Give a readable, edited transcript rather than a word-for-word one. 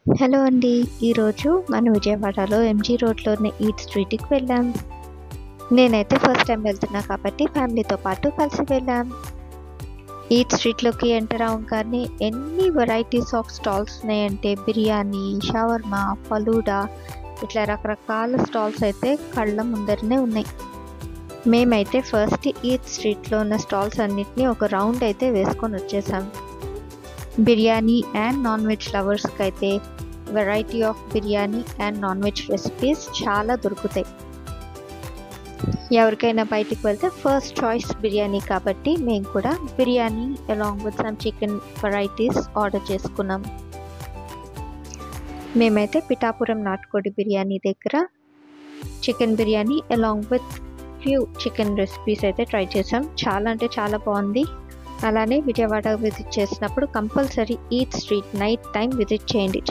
Hello అండి. ఈరోజు మన విజయవాడలో ఎంజీ రోడ్‌లోని ఈట్ స్ట్రీట్‌కి వెళ్ళాం. నేనైతే ఫస్ట్ టైం వెళ్తున్నా కాబట్టి ఫ్యామిలీతో పాటు కలిసి వెళ్ళాం. ఈట్ స్ట్రీట్‌లోకి ఎంటర్ అవ్వగానే ఎన్ని వెరైటీస్ ఆఫ్ స్టాల్స్ ఉన్నాయంటే బిర్యానీ, షవర్మా, ఫలూడా ఇట్లా రకరకాల స్టాల్స్ అయితే కళ్ళ ముందరనే ఉన్నాయి. మేమైతే ఫస్ట్ ఈట్ స్ట్రీట్‌లో ఉన్న స్టాల్స్ అన్నిటిని ఒక రౌండ్ అయితే వేసుకొని వచ్చేసాం. బిర్యానీ అండ్ నాన్ వెజ్ లవర్స్కి అయితే variety of biryani and non veg recipes చాలా దొరుకుతాయి. ఎవరికైనా బయటికి వెళ్తే ఫస్ట్ చాయిస్ బిర్యానీ కాబట్టి మేము కూడా biryani along with some chicken varieties order చేసుకున్నాం. మేమైతే పిఠాపురం నాటుకోడి బిర్యానీ దగ్గర chicken biryani along with few chicken recipes అయితే ట్రై చేసాం. చాలా అంటే చాలా బాగుంది. అలానే విజయవాడ విజిట్ చేసినప్పుడు compulsory eat street night time visit చేయండి.